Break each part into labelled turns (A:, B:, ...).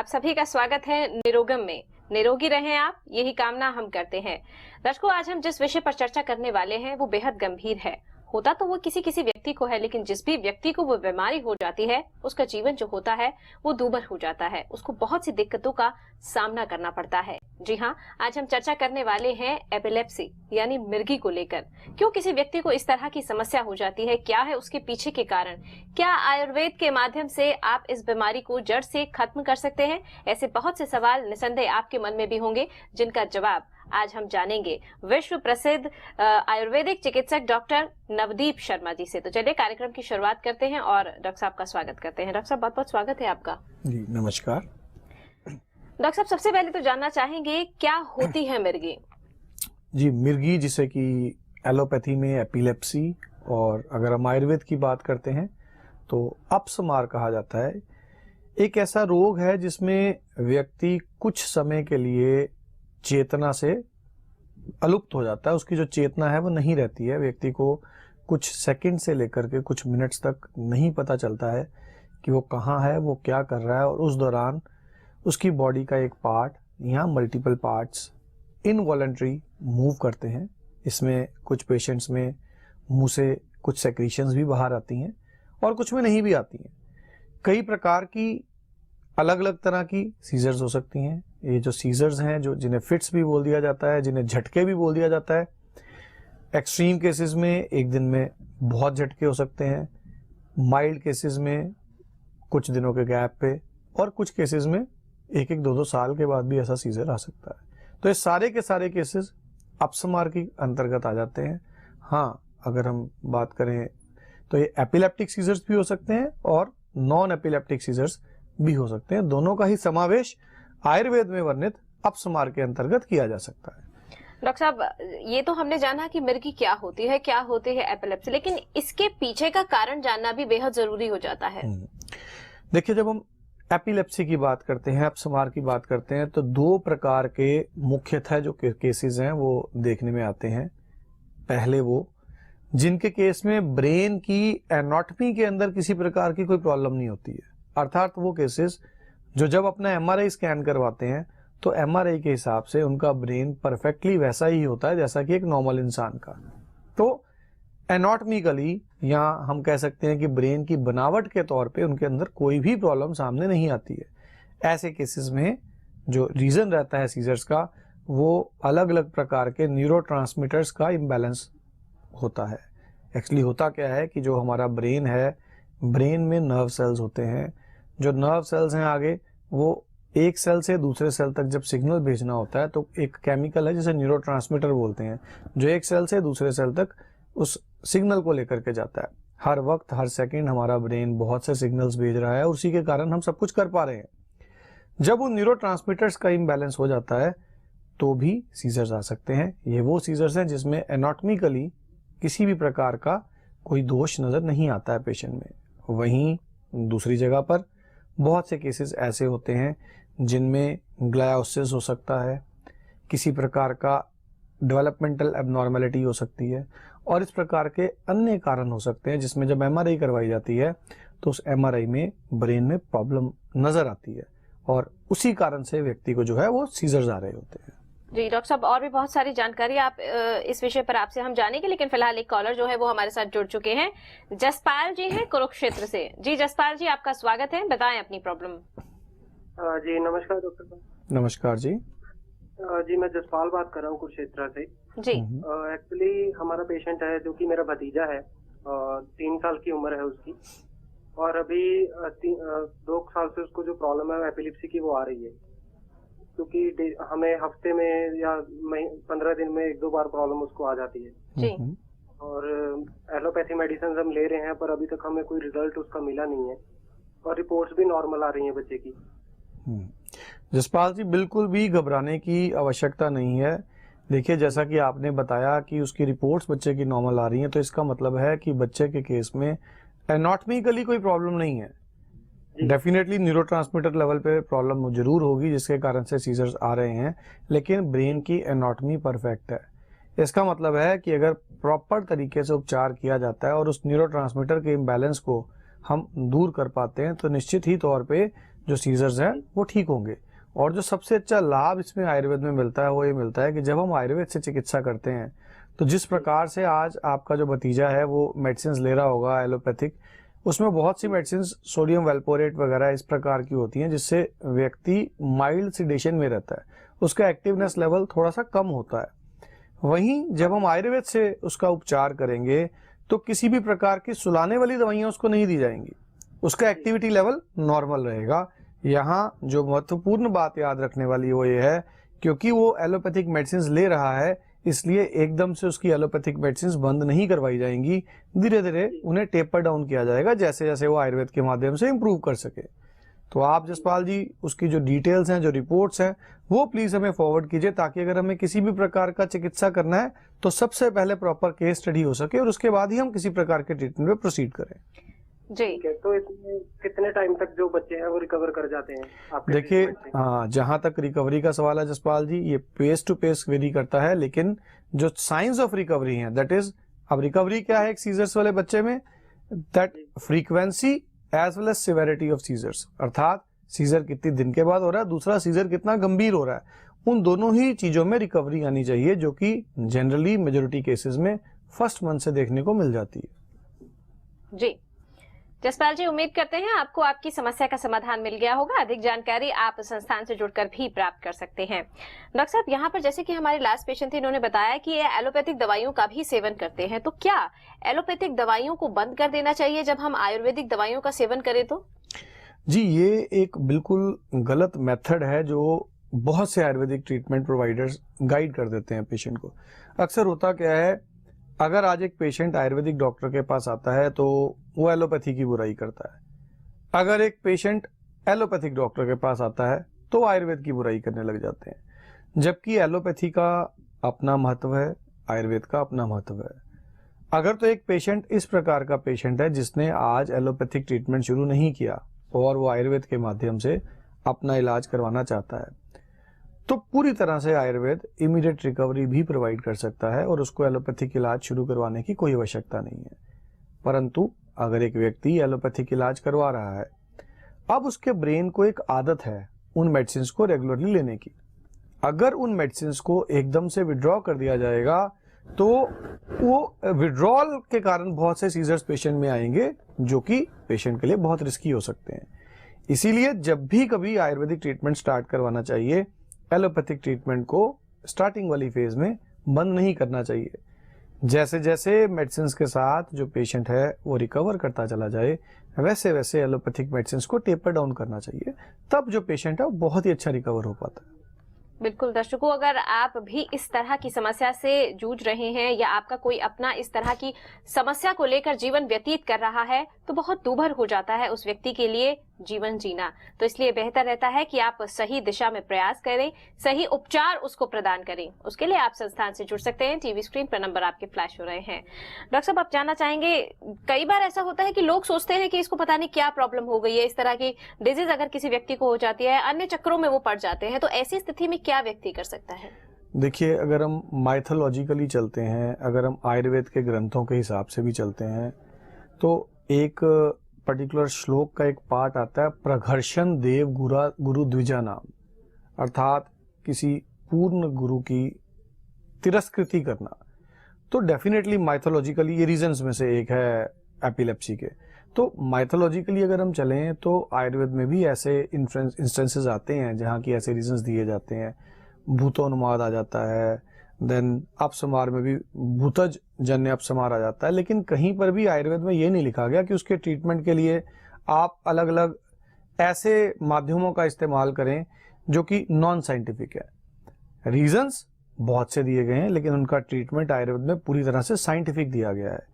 A: आप सभी का स्वागत है निरोगम में। निरोगी रहें आप, यही कामना हम करते हैं। दर्शकों, आज हम जिस विषय पर चर्चा करने वाले हैं वो बेहद गंभीर है। होता तो वो किसी व्यक्ति को है, लेकिन जिस भी व्यक्ति को वो बीमारी हो जाती है उसका जीवन जो होता है वो दूभर हो जाता है। उसको बहुत सी दिक्कतों का सामना करना पड़ता है। जी हाँ, आज हम चर्चा करने वाले हैं एपिलेप्सी यानी मिर्गी को लेकर। क्यों किसी व्यक्ति को इस तरह की समस्या हो जाती है, क्या है उसके पीछे के कारण, क्या आयुर्वेद के माध्यम से आप इस बीमारी को जड़ से खत्म कर सकते हैं? ऐसे बहुत से सवाल निसंदेह आपके मन में भी होंगे, जिनका जवाब आज हम जानेंगे विश्व प्रसिद्ध आयुर्वेदिक चिकित्सक डॉक्टर नवदीप शर्मा जी से। तो चलिए कार्यक्रम की शुरुआत करते हैं और डॉक्टर साहब का स्वागत करते हैं। डॉक्टर साहब, बहुत बहुत स्वागत है आपका।
B: जी नमस्कार।
A: डॉक्टर साहब, सबसे पहले तो जानना चाहेंगे क्या होती है मिर्गी?
B: जी, मिर्गी जिसे कि एलोपैथी में एपिलेप्सी और अगर हम आयुर्वेद की बात करते हैं तो अपस्मार कहा जाता है। एक ऐसा रोग है जिसमें व्यक्ति कुछ समय के लिए चेतना से अलुप्त हो जाता है। उसकी जो चेतना है वो नहीं रहती है। व्यक्ति को कुछ सेकंड से लेकर के कुछ मिनट्स तक नहीं पता चलता है कि वो कहाँ है, वो क्या कर रहा है, और उस दौरान उसकी बॉडी का एक पार्ट या मल्टीपल पार्ट्स इनवॉलंटरी मूव करते हैं। इसमें कुछ पेशेंट्स में मुंह से कुछ सेक्रीशंस भी बाहर आती हैं और कुछ में नहीं भी आती हैं। कई प्रकार की अलग अलग तरह की सीजर्स हो सकती हैं। ये जो सीजर्स हैं, जो जिन्हें फिट्स भी बोल दिया जाता है, जिन्हें झटके भी बोल दिया जाता है। एक्सट्रीम केसेस में एक दिन में बहुत झटके हो सकते हैं, माइल्ड केसेस में कुछ दिनों के गैप पे, और कुछ केसेस में एक एक दो साल के बाद भी ऐसा सीजर आ सकता है। तो ये सारे के सारे केसेस अपस्मार के अंतर्गत आ जाते हैं। हाँ, अगर हम बात करें तो ये एपिलेप्टिक सीजर्स भी हो सकते हैं और नॉन एपिलेप्टिक सीजर्स भी हो सकते हैं। दोनों का ही समावेश आयुर्वेद में वर्णित अपस्मार के अंतर्गत किया जा सकता है।
A: डॉक्टर साहब, ये तो हमने जाना कि मिर्गी क्या होती है एपिलेप्सी, लेकिन इसके पीछे का कारण जानना भी बेहद जरूरी हो जाता है।
B: देखिए, जब हम एपिलेप्सी की बात करते हैं, अपस्मार की बात करते हैं, तो दो प्रकार के मुख्यतः जो केसेस हैं वो देखने में आते हैं। पहले वो जिनके केस में ब्रेन की एनाटॉमी के अंदर किसी प्रकार की कोई प्रॉब्लम नहीं होती है, अर्थात वो केसेस जो जब अपना एमआरआई स्कैन करवाते हैं तो एमआरआई के हिसाब से उनका ब्रेन परफेक्टली वैसा ही होता है जैसा कि एक नॉर्मल इंसान का। तो एनाटॉमिकली, या हम कह सकते हैं कि ब्रेन की बनावट के तौर पे उनके अंदर कोई भी प्रॉब्लम सामने नहीं आती है। ऐसे केसेस में जो रीजन रहता है सीजर्स का, वो अलग अलग प्रकार के न्यूरोट्रांसमीटर्स का इम्बैलेंस होता है। एक्चुअली होता क्या है कि जो हमारा ब्रेन है, ब्रेन में नर्व सेल्स होते हैं। जो नर्व सेल्स हैं आगे, वो एक सेल से दूसरे सेल तक जब सिग्नल भेजना होता है तो एक केमिकल है जिसे न्यूरोट्रांसमीटर बोलते हैं, जो एक सेल से दूसरे सेल तक उस सिग्नल को लेकर के जाता है। हर वक्त हर सेकंड हमारा ब्रेन बहुत से सिग्नल्स भेज रहा है और उसी के कारण हम सब कुछ कर पा रहे हैं। जब वो न्यूरोट्रांसमीटर्स का इम्बैलेंस हो जाता है तो भी सीजर्स आ सकते हैं। ये वो सीजर्स हैं जिसमें एनाटॉमिकली किसी भी प्रकार का कोई दोष नजर नहीं आता है पेशेंट में। वहीं दूसरी जगह पर बहुत से केसेस ऐसे होते हैं जिनमें ग्लायोसिस हो सकता है, किसी प्रकार का डेवलपमेंटल एबनॉर्मेलिटी हो सकती है, और इस प्रकार के अन्य कारण हो सकते हैं जिसमें जब एमआरआई करवाई जाती है तो उस एमआरआई में ब्रेन में प्रॉब्लम नजर आती है और उसी कारण से व्यक्ति को जो है वो सीजर्स आ रहे होते हैं।
A: जी डॉक्टर साहब, और भी बहुत सारी जानकारी आप इस विषय पर आपसे हम जानेंगे, लेकिन फिलहाल एक कॉलर जो है वो हमारे साथ जुड़ चुके हैं। जसपाल जी हैं कुरुक्षेत्र से। जी जसपाल जी, आपका स्वागत है, बताएं अपनी प्रॉब्लम।
C: जी नमस्कार डॉक्टर साहब।
B: नमस्कार जी।
C: जी मैं जसपाल बात कर रहा हूँ कुरुक्षेत्र से।
A: जी
C: एक्चुअली हमारा पेशेंट है जो कि मेरा भतीजा है, 3 साल की उम्र है उसकी, और अभी 2 साल से उसको जो प्रॉब्लम है एपिलेप्सी की वो आ रही है, क्योंकि हमें हफ्ते में या 15 दिन में 1-2 बार प्रॉब्लम उसको आ जाती है।
A: जी।
C: और एलोपैथी मेडिसिन हम ले रहे हैं पर अभी तक हमें कोई रिजल्ट उसका मिला नहीं है, और रिपोर्ट्स भी नॉर्मल आ रही हैं बच्चे की।
B: जसपाल जी, बिल्कुल भी घबराने की आवश्यकता नहीं है। देखिए, जैसा कि आपने बताया कि उसकी रिपोर्ट्स बच्चे की नॉर्मल आ रही हैं, तो इसका मतलब है कि बच्चे के केस में एनाटॉमिकली कोई प्रॉब्लम नहीं है। डेफिनेटली न्यूरोट्रांसमीटर लेवल पे प्रॉब्लम जरूर होगी जिसके कारण से सीजर्स आ रहे हैं, लेकिन ब्रेन की एनाटॉमी परफेक्ट है। इसका मतलब है कि अगर प्रॉपर तरीके से उपचार किया जाता है और उस न्यूरोट्रांसमीटर के इम्बैलेंस को हम दूर कर पाते हैं तो निश्चित ही तौर पे जो सीजर्स हैं वो ठीक होंगे। और जो सबसे अच्छा लाभ इसमें आयुर्वेद में मिलता है वो ये मिलता है कि जब हम आयुर्वेद से चिकित्सा करते हैं तो जिस प्रकार से आज आपका जो भतीजा है वो मेडिसिन ले रहा होगा एलोपैथिक, उसमें बहुत सी मेडिसिन सोडियम वेल्पोरेट वगैरह इस प्रकार की होती हैं जिससे व्यक्ति माइल्ड सिडेशन में रहता है, उसका एक्टिवनेस लेवल थोड़ा सा कम होता है। वहीं जब हम आयुर्वेद से उसका उपचार करेंगे तो किसी भी प्रकार की सुलाने वाली दवाइयां उसको नहीं दी जाएंगी, उसका एक्टिविटी लेवल नॉर्मल रहेगा। यहाँ जो महत्वपूर्ण बात याद रखने वाली वो ये है, क्योंकि वो एलोपैथिक मेडिसिन ले रहा है इसलिए एकदम से उसकी एलोपैथिक मेडिसिन बंद नहीं करवाई जाएंगी, धीरे धीरे उन्हें टेपर डाउन किया जाएगा जैसे जैसे वो आयुर्वेद के माध्यम से इम्प्रूव कर सके। तो आप जसपाल जी उसकी जो डिटेल्स हैं, जो रिपोर्ट्स हैं, वो प्लीज हमें फॉरवर्ड कीजिए ताकि अगर हमें किसी भी प्रकार का चिकित्सा करना है तो सबसे पहले प्रॉपर केस स्टडी हो सके और उसके बाद ही हम किसी प्रकार के ट्रीटमेंट में प्रोसीड करें।
A: जी,
C: तो इसमें कितने टाइम तक जो बच्चे हैं वो रिकवर कर जाते हैं आपके
B: देखिए,
C: ट्रीटमेंट से?
B: हाँ, जहां तक रिकवरी का सवाल है जसपाल जी, ये पेस टू पेस वेरी करता है, लेकिन जो साइंस ऑफ रिकवरी है दैट इज, अब रिकवरी क्या है एक सीजर्स वाले बच्चे में, that frequency as well as severity of seizures, अर्थात सीजर कितनी दिन के बाद हो रहा है, दूसरा सीजर कितना गंभीर हो रहा है, उन दोनों ही चीजों में रिकवरी आनी चाहिए जो कि जनरली मेजोरिटी केसेस में फर्स्ट मंथ से देखने को मिल जाती है।
A: जी जसपाल जी, उम्मीद करते हैं आपको आपकी समस्या का समाधान मिल गया होगा। अधिक जानकारी आप संस्थान से जुड़कर भी प्राप्त कर सकते हैं। डॉक्टर साहब, यहाँ पर जैसे कि हमारे लास्ट पेशेंट थे, इन्होंने बताया कि ये एलोपैथिक दवाइयों का भी सेवन करते हैं, तो क्या एलोपैथिक दवाइयों को बंद कर देना चाहिए जब हम आयुर्वेदिक दवाइयों का सेवन करें तो?
B: जी, ये एक बिल्कुल गलत मेथड है जो बहुत से आयुर्वेदिक ट्रीटमेंट प्रोवाइडर्स गाइड कर देते हैं पेशेंट को। अक्सर होता क्या है, अगर आज एक पेशेंट आयुर्वेदिक डॉक्टर के पास आता है तो वो एलोपैथी की बुराई करता है, अगर एक पेशेंट एलोपैथिक डॉक्टर के पास आता है तो आयुर्वेद की बुराई करने लग जाते हैं, जबकि एलोपैथी का अपना महत्व है, आयुर्वेद का अपना महत्व है। अगर तो एक पेशेंट इस प्रकार का पेशेंट है जिसने आज एलोपैथिक ट्रीटमेंट शुरू नहीं किया और वो आयुर्वेद के माध्यम से अपना इलाज करवाना चाहता है, तो पूरी तरह से आयुर्वेद इमीडिएट रिकवरी भी प्रोवाइड कर सकता है और उसको एलोपैथिक इलाज शुरू करवाने की कोई आवश्यकता नहीं है। परंतु अगर एक व्यक्ति एलोपैथिक इलाज करवा रहा है, अब उसके ब्रेन को एक आदत है उन मेडिसिन को रेगुलरली लेने की, अगर उन मेडिसिन को एकदम से विड्रॉ कर दिया जाएगा तो वो विड्रॉल के कारण बहुत से सीजर्स पेशेंट में आएंगे जो कि पेशेंट के लिए बहुत रिस्की हो सकते हैं। इसीलिए जब भी कभी आयुर्वेदिक ट्रीटमेंट स्टार्ट करवाना चाहिए, एलोपैथिक ट्रीटमेंट को स्टार्टिंग वाली फेज में बंद नहीं करना चाहिए। जैसे जैसे मेडिसिन के साथ जो पेशेंट है वो रिकवर करता चला जाए, वैसे वैसे एलोपैथिक मेडिसिन को टेपर डाउन करना चाहिए, तब जो पेशेंट है वो बहुत ही अच्छा रिकवर हो पाता है।
A: बिल्कुल दर्शकों, अगर आप भी इस तरह की समस्या से जूझ रहे हैं या आपका कोई अपना इस तरह की समस्या को लेकर जीवन व्यतीत कर रहा है तो बहुत दूभर हो जाता है उस व्यक्ति के लिए जीवन जीना। तो इसलिए बेहतर रहता है कि आप सही दिशा में प्रयास करें, सही उपचार उसको प्रदान करें। उसके लिए आप संस्थान से जुड़ सकते हैं। टीवी स्क्रीन पर नंबर आपके फ्लैश हो रहे हैं। डॉक्टर साहब, आप जानना चाहेंगे, कई बार ऐसा होता है कि लोग सोचते हैं कि इसको पता नहीं क्या प्रॉब्लम हो गई है, इस तरह की डिजीज अगर किसी व्यक्ति को हो जाती है, अन्य चक्रों में वो पड़ जाते हैं, तो ऐसी स्थिति में क्या व्यक्ति कर सकता है?
B: देखिए, अगर हम माइथोलॉजिकली चलते हैं, अगर हम आयुर्वेद के ग्रंथों के हिसाब से भी चलते हैं, तो एक पर्टिकुलर श्लोक का एक पार्ट आता है, प्रघर्षण देव गुरु द्विजा नाम, अर्थात किसी पूर्ण गुरु की तिरस्कृति करना। तो डेफिनेटली माइथोलॉजिकली ये रीजंस में से एक है एपिलेप्सी के। तो माइथोलॉजिकली अगर हम चलें तो आयुर्वेद में भी ऐसे इंस्टेंसेस आते हैं जहाँ की ऐसे रीजंस दिए जाते हैं। भूतोन्माद आ जाता है, देन अपसमार में भी भूतज जन्य अपसमार आ जाता है, लेकिन कहीं पर भी आयुर्वेद में ये नहीं लिखा गया कि उसके ट्रीटमेंट के लिए आप अलग अलग ऐसे माध्यमों का इस्तेमाल करें जो कि नॉन साइंटिफिक है। रीजंस बहुत से दिए गए हैं लेकिन उनका ट्रीटमेंट आयुर्वेद में पूरी तरह से साइंटिफिक दिया गया है।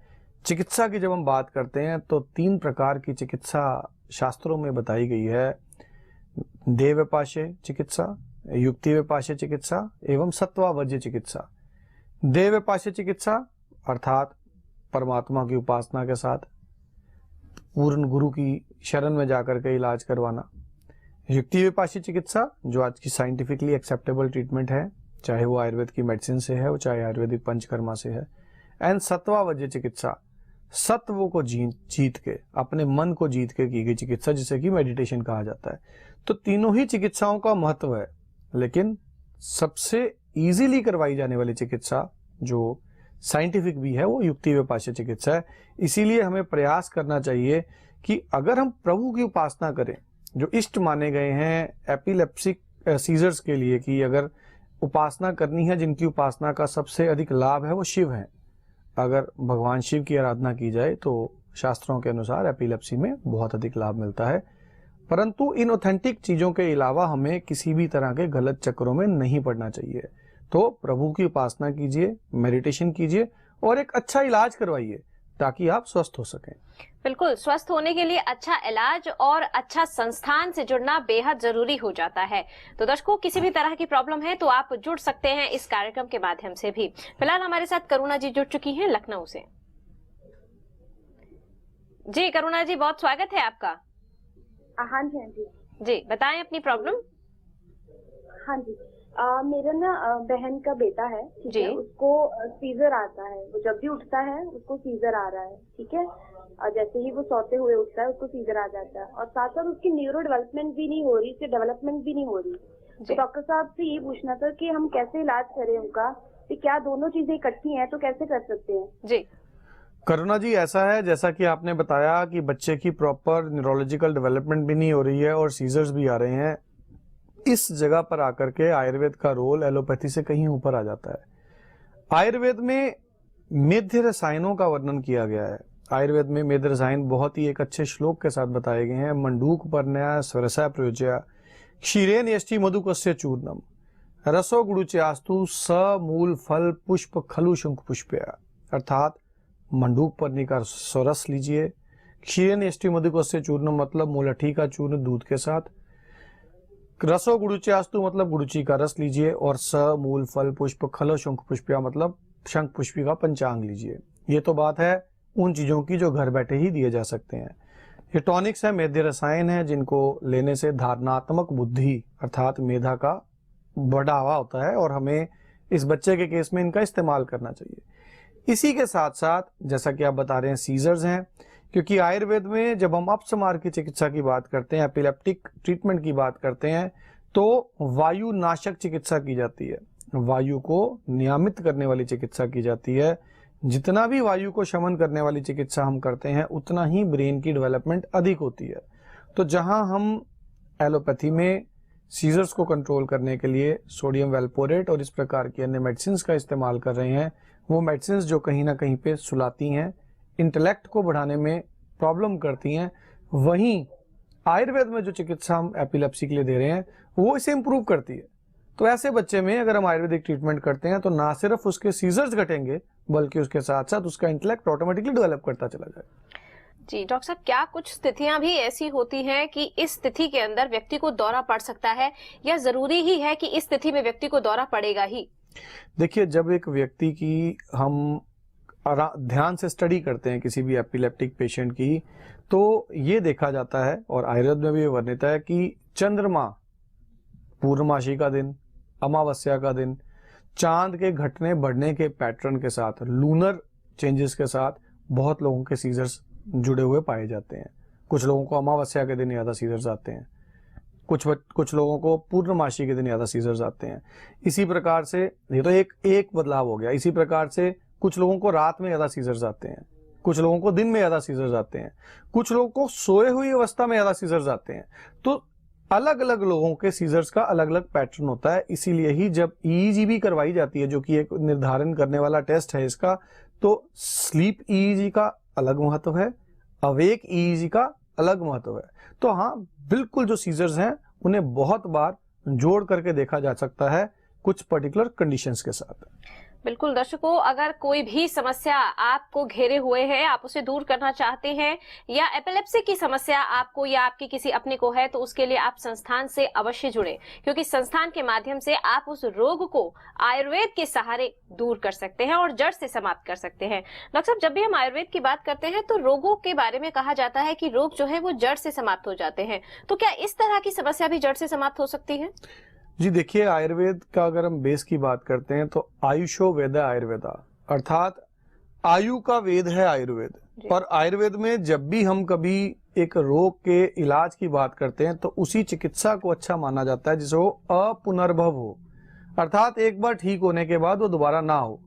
B: चिकित्सा की जब हम बात करते हैं तो 3 प्रकार की चिकित्सा शास्त्रों में बताई गई है, देवपाशे चिकित्सा, युक्तिव्यपाश्य चिकित्सा एवं सत्वावर्ज्य चिकित्सा। देवपाश्य चिकित्सा अर्थात परमात्मा की उपासना के साथ पूर्ण गुरु की शरण में जाकर के इलाज करवाना। युक्तिव्यपाश्य चिकित्सा जो आज की साइंटिफिकली एक्सेप्टेबल ट्रीटमेंट है, चाहे वो आयुर्वेद की मेडिसिन से है, वो चाहे आयुर्वेदिक पंचकर्मा से है। एंड सत्वावर्ज्य चिकित्सा, सत्व को जीत के, अपने मन को जीत के की गई चिकित्सा, जिसे कि मेडिटेशन कहा जाता है। तो तीनों ही चिकित्साओं का महत्व है, लेकिन सबसे इजीली करवाई जाने वाली चिकित्सा जो साइंटिफिक भी है वो युक्ति व्यपाश्य चिकित्सा है। इसीलिए हमें प्रयास करना चाहिए कि अगर हम प्रभु की उपासना करें, जो इष्ट माने गए हैं एपिलेप्सिक सीजर्स के लिए, कि अगर उपासना करनी है, जिनकी उपासना का सबसे अधिक लाभ है वो शिव हैं, अगर भगवान शिव की आराधना की जाए तो शास्त्रों के अनुसार एपिलेप्सी में बहुत अधिक लाभ मिलता है। परंतु इन ऑथेंटिक चीजों के अलावा हमें किसी भी तरह के गलत चक्रों में नहीं पड़ना चाहिए। तो प्रभु की उपासना कीजिए, मेडिटेशन कीजिए और एक अच्छा इलाज करवाइए ताकि आप स्वस्थ हो सकें।
A: बिल्कुल, स्वस्थ होने के लिए अच्छा इलाज और अच्छा संस्थान से जुड़ना बेहद जरूरी हो जाता है। तो दर्शकों, किसी भी तरह की प्रॉब्लम है तो आप जुड़ सकते हैं इस कार्यक्रम के माध्यम से भी। फिलहाल हमारे साथ करुणा जी जुड़ चुकी हैं लखनऊ से। जी करुणा जी, बहुत स्वागत है आपका।
D: हाँ जी, हाँ जी
A: जी, बताएं अपनी प्रॉब्लम।
D: हाँ जी, मेरा ना बहन का बेटा है, ठीक
A: जी।
D: है, उसको सीजर आता है। वो जब भी उठता है उसको सीजर आ रहा है, ठीक है। और जैसे ही वो सोते हुए उठता है उसको सीजर आ जाता है, और साथ साथ उसकी न्यूरो डेवलपमेंट भी नहीं हो रही, उसकी डेवलपमेंट भी नहीं हो रही। तो डॉक्टर साहब से ये पूछना था कि हम कैसे इलाज करें उनका, कि क्या दोनों चीजें इकट्ठी हैं तो कैसे कर सकते हैं।
A: जी
B: करुणा जी, ऐसा है जैसा कि आपने बताया कि बच्चे की प्रॉपर न्यूरोलॉजिकल डेवलपमेंट भी नहीं हो रही है और सीजर्स भी आ रहे हैं। इस जगह पर आकर के आयुर्वेद का रोल एलोपैथी से कहीं ऊपर आ जाता है। आयुर्वेद में मेध रसायनों का वर्णन किया गया है। आयुर्वेद में मेध रसायन बहुत ही एक अच्छे श्लोक के साथ बताए गए हैं। मंडूक पर्णया स्वरसा प्रयोज्या क्षीरेन यष्टि मधुकस्य चूर्णम रसो गुड़ुच्यास्तु स मूल फल पुष्प खलु शंख पुष्पया। अर्थात मंडूक पर्णी का स्वरस लीजिए, क्षीरेन यष्टि मधुकस्य चूर्णम मतलब मूलठी का चूर्ण दूध के साथ, रसो गुड़ुच्यास्तु मतलब गुड़ुची का रस लीजिए, और स मूल फल पुष्प खल शंख पुष्पया मतलब शंख पुष्पी का पंचांग लीजिए। ये तो बात है उन चीजों की जो घर बैठे ही दिए जा सकते हैं। ये टॉनिक्स है, मेध रसायन है, जिनको लेने से धारणात्मक बुद्धि अर्थात मेधा का बढ़ावा होता है और हमें इस बच्चे के केस में इनका इस्तेमाल करना चाहिए। इसी के साथ साथ जैसा कि आप बता रहे हैं सीजर्स हैं, क्योंकि आयुर्वेद में जब हम अपस्मार की चिकित्सा की बात करते हैं, एपिलेप्टिक ट्रीटमेंट की बात करते हैं, तो वायु नाशक चिकित्सा की जाती है, वायु को नियमित करने वाली चिकित्सा की जाती है। जितना भी वायु को शमन करने वाली चिकित्सा हम करते हैं उतना ही ब्रेन की डेवलपमेंट अधिक होती है। तो जहां हम एलोपैथी में सीजर्स को कंट्रोल करने के लिए सोडियम वेलपोरेट और इस प्रकार की अन्य मेडिसिन का इस्तेमाल कर रहे हैं, वो मेडिसिन जो कहीं ना कहीं पे सुलाती हैं, इंटेलेक्ट को बढ़ाने में प्रॉब्लम करती हैं, वहीं आयुर्वेद में जो चिकित्सा हम एपिलेप्सी के लिए दे रहे हैं वो इसे इंप्रूव करती है। तो ऐसे बच्चे में अगर हम आयुर्वेदिक ट्रीटमेंट करते हैं तो ना सिर्फ उसके सीजर्स घटेंगे बल्कि उसके साथ साथ उसका इंटेलेक्ट ऑटोमेटिकली डेवलप करता चला जाएगा।
A: जी डॉक्टर साहब, क्या कुछ स्थितियां भी ऐसी होती हैं कि इस स्थिति के अंदर व्यक्ति को दौरा पड़ सकता है, या जरूरी ही है कि इस स्थिति में व्यक्ति को दौरा पड़ेगा ही?
B: देखिए, जब एक व्यक्ति की हम ध्यान से स्टडी करते हैं किसी भी एपिलेप्टिक पेशेंट की, तो ये देखा जाता है और आयुर्वेद में भी वर्णित है कि चंद्रमा पूर्णमासी का दिन, अमावस्या का दिन, चांद के घटने बढ़ने के पैटर्न के साथ, लूनर चेंजेस के साथ बहुत लोगों के सीजर्स जुड़े हुए पाए जाते हैं। कुछ लोगों को अमावस्या के दिन ज्यादा सीजर्स आते हैं, कुछ लोगों को पूर्णमासी के दिन ज्यादा सीजर्स आते हैं। इसी प्रकार से ये तो एक बदलाव हो गया। इसी प्रकार से कुछ लोगों को रात में ज्यादा सीजर्स आते हैं, कुछ लोगों को दिन में ज्यादा सीजर्स आते हैं, कुछ लोगों को सोए हुई अवस्था में ज्यादा सीजर्स आते हैं। तो अलग अलग लोगों के सीजर्स का अलग अलग पैटर्न होता है। इसीलिए ही जब ईईजी भी करवाई जाती है, जो कि एक निर्धारण करने वाला टेस्ट है इसका, तो स्लीप ईईजी का अलग महत्व है, अवेक ईईजी का अलग महत्व है। तो हाँ, बिल्कुल जो सीजर्स हैं उन्हें बहुत बार जोड़ करके देखा जा सकता है कुछ पर्टिकुलर कंडीशंस के साथ।
A: बिल्कुल दर्शकों, अगर कोई भी समस्या आपको घेरे हुए है, आप उसे दूर करना चाहते हैं, या एपिलेप्सी की समस्या आपको या आपके किसी अपने को है, तो उसके लिए आप संस्थान से अवश्य जुड़े, क्योंकि संस्थान के माध्यम से आप उस रोग को आयुर्वेद के सहारे दूर कर सकते हैं और जड़ से समाप्त कर सकते हैं। डॉक्टर साहब, जब भी हम आयुर्वेद की बात करते हैं तो रोगों के बारे में कहा जाता है कि रोग जो है वो जड़ से समाप्त हो जाते हैं, तो क्या इस तरह की समस्या भी जड़ से समाप्त हो सकती है?
B: जी देखिए, आयुर्वेद का अगर हम बेस की बात करते हैं तो आयुषो वेद आयुर्वेदा, अर्थात आयु का वेद है आयुर्वेद।
A: जी।
B: और आयुर्वेद में जब भी हम कभी एक रोग के इलाज की बात करते हैं तो उसी चिकित्सा को अच्छा माना जाता है जिसे वो अपुनर्भव हो, अर्थात एक बार ठीक होने के बाद वो दोबारा ना हो।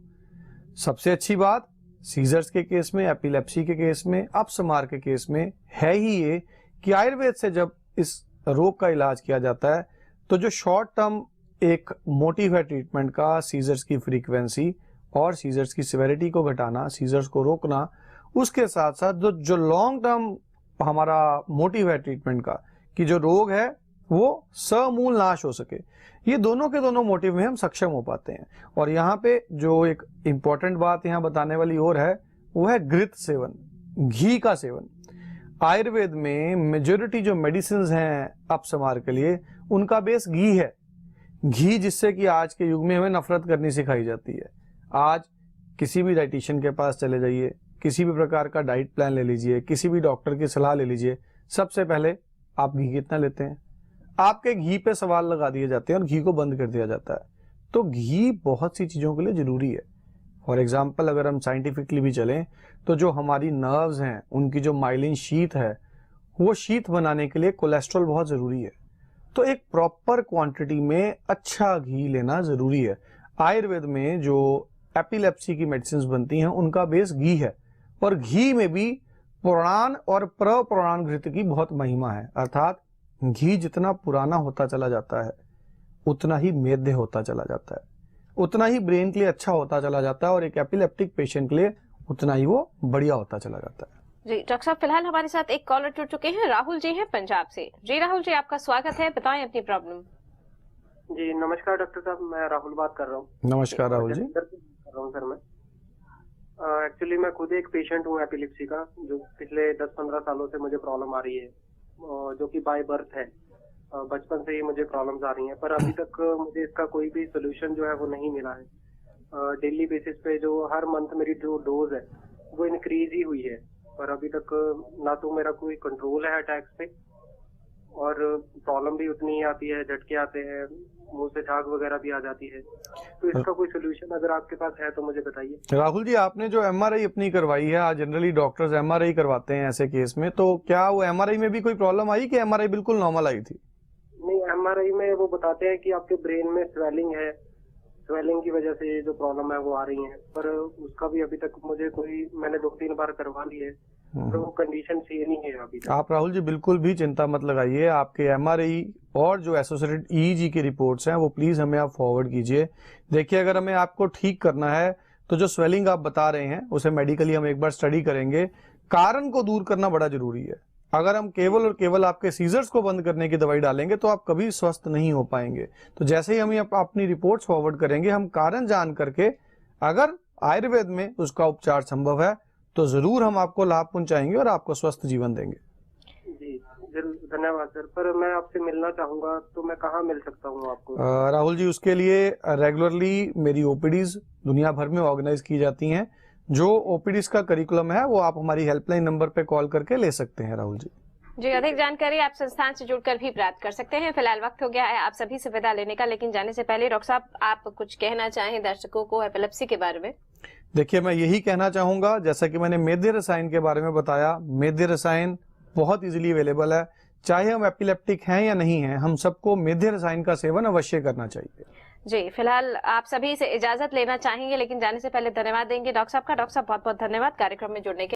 B: सबसे अच्छी बात सीजर्स के केस में, एपिलेप्सी के केस में, अपस्मार के केस में है ही ये कि आयुर्वेद से जब इस रोग का इलाज किया जाता है तो जो शॉर्ट टर्म एक मोटिव है ट्रीटमेंट का, सीजर्स की फ्रीक्वेंसी और सीजर्स की सिवेरिटी को घटाना, सीजर्स को रोकना, उसके साथ साथ जो लॉन्ग टर्म हमारा मोटिव है ट्रीटमेंट का कि जो रोग है वो समूल नाश हो सके, ये दोनों के दोनों मोटिव में हम सक्षम हो पाते हैं। और यहाँ पे जो एक इम्पॉर्टेंट बात यहाँ बताने वाली और है वो है घृत सेवन, घी का सेवन। आयुर्वेद में मेजोरिटी जो मेडिसिन हैं अपस्मार के लिए उनका बेस घी है। घी जिससे कि आज के युग में हमें नफरत करनी सिखाई जाती है। आज किसी भी डाइटिशियन के पास चले जाइए, किसी भी प्रकार का डाइट प्लान ले लीजिए, किसी भी डॉक्टर की सलाह ले लीजिए, सबसे पहले आप घी कितना लेते हैं, आपके घी पे सवाल लगा दिए जाते हैं और घी को बंद कर दिया जाता है। तो घी बहुत सी चीजों के लिए जरूरी है। फॉर एग्जाम्पल अगर हम साइंटिफिकली भी चलें तो जो हमारी नर्व्स हैं उनकी जो माइलिन शीथ है वो शीथ बनाने के लिए कोलेस्ट्रॉल बहुत जरूरी है। तो एक प्रॉपर क्वांटिटी में अच्छा घी लेना जरूरी है। आयुर्वेद में जो एपिलेप्सी की मेडिसिन बनती हैं उनका बेस घी है और घी में भी पुराण और प्रपुराण घृत की बहुत महिमा है। अर्थात घी जितना पुराना होता चला जाता है उतना ही मेद्य होता चला जाता है, उतना ही ब्रेन के लिए अच्छा होता चला जाता है और एक एपिलेप्टिक पेशेंट के लिए उतना ही वो बढ़िया होता चला जाता है।
A: जी डॉक्टर साहब, फिलहाल हमारे साथ एक कॉलर जुड़ चुके हैं, राहुल जी हैं पंजाब से। जी राहुल जी, आपका स्वागत है, बताएं अपनी प्रॉब्लम।
C: जी नमस्कार डॉक्टर साहब, मैं राहुल बात कर रहा हूँ।
B: नमस्कार राहुल जी।
C: कर रहा हूँ सर मैं। एक्चुअली मैं खुद एक पेशेंट हूँ एपिलेप्सी का, जो पिछले 10-15 सालों से मुझे प्रॉब्लम आ रही है, जो कि बाय बर्थ है। बचपन से ही मुझे प्रॉब्लम्स आ रही हैं, पर अभी तक मुझे इसका कोई भी सोल्यूशन जो है वो नहीं मिला है। डेली बेसिस पे जो हर मंथ मेरी जो डोज है वो इंक्रीज ही हुई है, पर अभी तक ना तो मेरा कोई कंट्रोल है अटैक्स पे और प्रॉब्लम भी उतनी ही आती है, झटके आते हैं, मुंह से झाग वगैरह भी आ जाती है। तो इसका कोई सोल्यूशन अगर आपके पास है तो मुझे बताइए।
B: राहुल जी, आपने जो एमआरआई अपनी करवाई है, आज जनरली डॉक्टर्स एमआरआई करवाते हैं ऐसे केस में, तो क्या वो एमआरआई में भी कोई प्रॉब्लम आई कि एमआरआई बिल्कुल नॉर्मल आई थी?
C: नहीं, एमआरआई में वो बताते हैं कि आपके ब्रेन में स्वेलिंग है, स्वेलिंग की वजह से जो प्रॉब्लम है वो आ रही है, पर उसका भी अभी तक मुझे कोई, मैंने 2-3 बार करवा ली है तो वो कंडीशन सही नहीं है अभी तक।
B: आप राहुल जी बिल्कुल भी चिंता मत लगाइए, आपके एमआरआई और जो एसोसिएटेड ईईजी की रिपोर्ट्स हैं वो प्लीज हमें आप फॉरवर्ड कीजिए। देखिए, अगर हमें आपको ठीक करना है तो जो स्वेलिंग आप बता रहे हैं उसे मेडिकली हम एक बार स्टडी करेंगे। कारण को दूर करना बड़ा जरूरी है। अगर हम केवल और केवल आपके सीजर्स को बंद करने की दवाई डालेंगे तो आप कभी स्वस्थ नहीं हो पाएंगे। तो जैसे ही हम अपनी रिपोर्ट्स फॉरवर्ड करेंगे, हम कारण जान करके अगर आयुर्वेद में उसका उपचार संभव है तो जरूर हम आपको लाभ पहुंचाएंगे और आपको स्वस्थ जीवन देंगे।
C: जी जरूर, धन्यवाद सर। पर मैं आपसे मिलना चाहूंगा तो मैं कहाँ मिल सकता हूँ आपको?
B: राहुल जी, उसके लिए रेगुलरली मेरी ओपीडीज दुनिया भर में ऑर्गेनाइज की जाती हैं। जो ओपीडीज का करिकुलम है वो आप हमारी हेल्पलाइन नंबर पे कॉल करके ले सकते हैं। राहुल जी
A: जी, अधिक जानकारी आप संस्थान से जुड़कर भी प्राप्त कर सकते हैं। फिलहाल वक्त हो गया है आप सभी से विदा लेने का, लेकिन जाने से पहले डॉक्टर साहब आप कुछ कहना चाहें दर्शकों को एपिलेप्सी के बारे में?
B: देखिए, मैं यही कहना चाहूंगा, जैसा कि मैंने मेद्य रसायन के बारे में बताया, मेद्य रसायन बहुत इजीली अवेलेबल है। चाहे हम एपिलेप्टिक हैं या नहीं हैं, हम सबको मेद्य रसायन का सेवन अवश्य करना चाहिए।
A: जी, फिलहाल आप सभी से इजाजत लेना चाहेंगे, लेकिन जाने से पहले धन्यवाद देंगे डॉक्टर साहब का। डॉक्टर साहब बहुत बहुत धन्यवाद कार्यक्रम में जुड़ने के